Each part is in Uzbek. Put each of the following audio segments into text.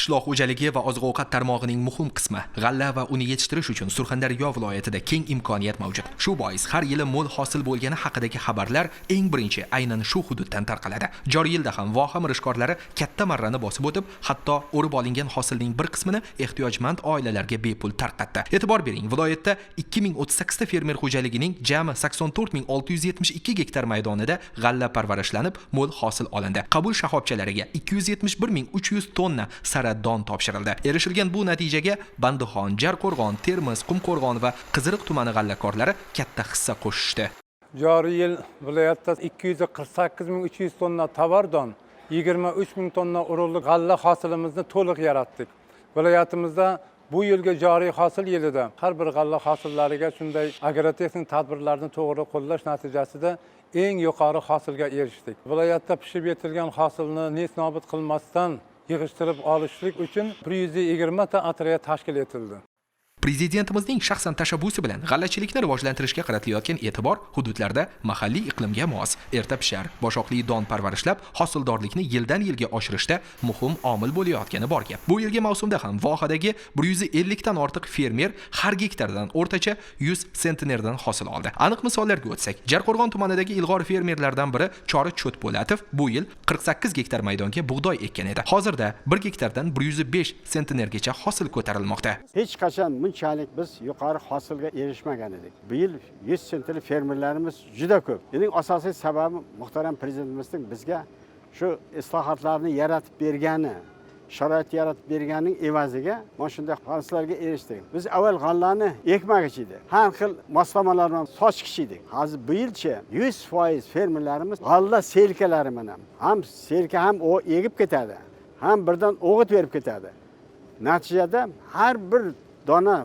Qishloq xo'jaligi va oziq-ovqat tarmog'ining muhim qismi g'alla va uni yetishtirish uchun Surxondaryo viloyatida keng imkoniyat mavjud. Shu bois har yili mo'l hosil bo'lgani haqidagi xabarlar eng birinchi aynan shu hududdan tarqaladi. Joriy yilda ham voha mirishkorlari katta marrani bosib o'tib, hatto o'rib olingan hosilning bir qismini ehtiyojmand oilalarga bepul tarqatdi. E'tibor bering, viloyatda 2038 ta fermer xo'jaligining jami 84672 gektar maydonida g'alla parvarishlanib, mo'l hosil olindi. Qabul shahobchalariga 271300 tonna sara don topshirildi. Erishilgan bu natijaga Bandixon, Jarqo'rg'on, Termiz, Qumqo'rg'on va Qiziriq tumani g'allakorlari katta hissa qo'shishdi. Joriy yil viloyatda 248300 tonna tavardon, 23000 tonna urug'lik g'alla hosilimizni to'liq yaratdik. Viloyatimizda bu yilgi joriy hosil yilida har bir g'alla hosillariga shunday agrotexnik tadbirlarni to'g'ri qo'llash natijasida eng yuqori hosilga erishdik. Viloyatda pishib yetilgan hosilni nesnobud qilmasdan yig'ishtirib olishlik uchun 120 ta otryad tashkil etildi. Prezidentimizning shaxsan tashabbusi bilan g'allachilikni rivojlantirishga qaratilayotgan e'tibor hududlarda mahalliy iqlimga mos, erta pishar, boshoqli don parvarishlab, hosildorlikni yildan yilga oshirishda muhim omil bo'layotgani bor gap. Bu yilgi mavsumda ham vohadagi 150 dan ortiq fermer har gektardan o'rtacha 100 sentnerdan hosil oldi. Aniq misollarga o'tsak, Jarqo'rg'on tumanidagi ilg'or fermerlardan biri Chori Cho'tpo'latov bu yil 48 gektar maydonga bug'doy ekkan edi. Hozirda 1 gektardan 105 sentnergacha hosil ko'tarilmoqda. Hech qachon bunchalik biz yuqori hosilga erishmagan edik. Bu yil 100 sentli fermerlarimiz juda ko'p. Buning asosiy sababi muhtaram prezidentimizning bizga shu islohotlarni yaratib bergani, sharoit yaratib berganining evaziga mana shunday hosillarga erishdik. Biz avval g'allani ekmoqchi edik. Har xil moslamalar bilan sochmoqchi edik. Hozir bu yilcha 100% fermerlarimiz g'alla selkalari bilan ham selka ham o egib ketadi, ham birdan o'g'it berib ketadi. Natijada har bir dona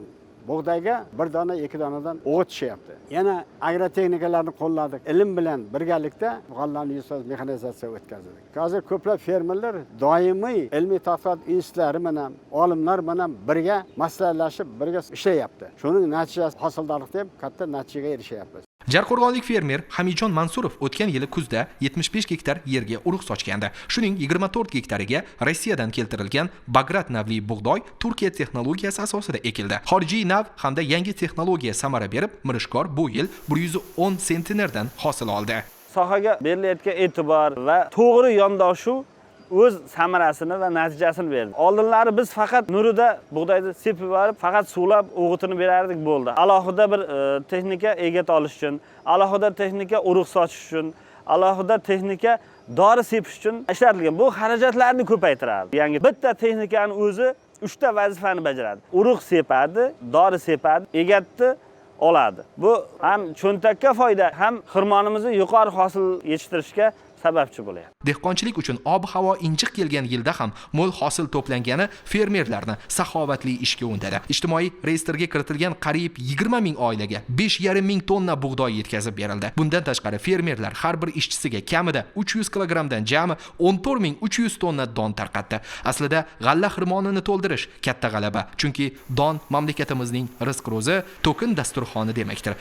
bug'doyga bir dona, ikki donadan o'g'it tushyapti. Yana agrotexnikalarni qo'lladik. Ilm bilan birgalikda g'allani 100% mexanizatsiya o'tkazdik. Hozir ko'plab fermerlar doimiy ilmiy tadqiqot institutlari bilan, olimlar bilan birga maslahatlashib, birga ishlayapti. Shuning natijasi hosildorlik deb katta natijaga erishyapmiz. Jarqo'rg'onlik fermer Hamidjon Mansurov o'tgan yili kuzda 75 gektar yerga urug' sochgandi. Shuning 24 gektariga Rossiyadan keltirilgan Bagrat navli bug'doy Turkiya texnologiyasi asosida ekildi. Xorijiy nav hamda yangi texnologiya samara berib, mirishkor bu yil 110 sentnerdan hosil oldi. Sohaga berilayotgan e'tibor va to'g'ri yondashuv o'z samarasini va natijasini berdi. Oldinlari biz faqat nurida bug'doyni sepib olib, faqat suvlab o'g'itini berardik bo'ldi. Alohida bir texnika egat olish uchun, alohida texnika urug' sochish uchun, alohida texnika dori sepish uchun ishlatilgan. Bu xarajatlarni ko'paytiradi. Yangi bitta texnikaning o'zi 3 ta vazifani bajaradi. Urug' sepadi, dori sepadi, egatni oladi. Bu ham cho'ntakka foyda, ham xirmonimizni yuqori hosil yetishtirishga sababchi bo'layapti. Dehqonchilik uchun ob-havo injiq kelgan yilda ham mo'l hosil to'plangani fermerlarni saxovatli ishga undadi. Ijtimoiy reyestrga kiritilgan qariyb 20 ming oilaga 5,5 ming tonna bug'doy yetkazib berildi. Bundan tashqari fermerlar har bir ishchisiga kamida 300 kilogramdan jami 14300 tonna don tarqatdi. Aslida g'alla xirmonini to'ldirish katta g'alaba, chunki don mamlakatimizning rizq ro'zi, to'kin dasturxoni demakdir.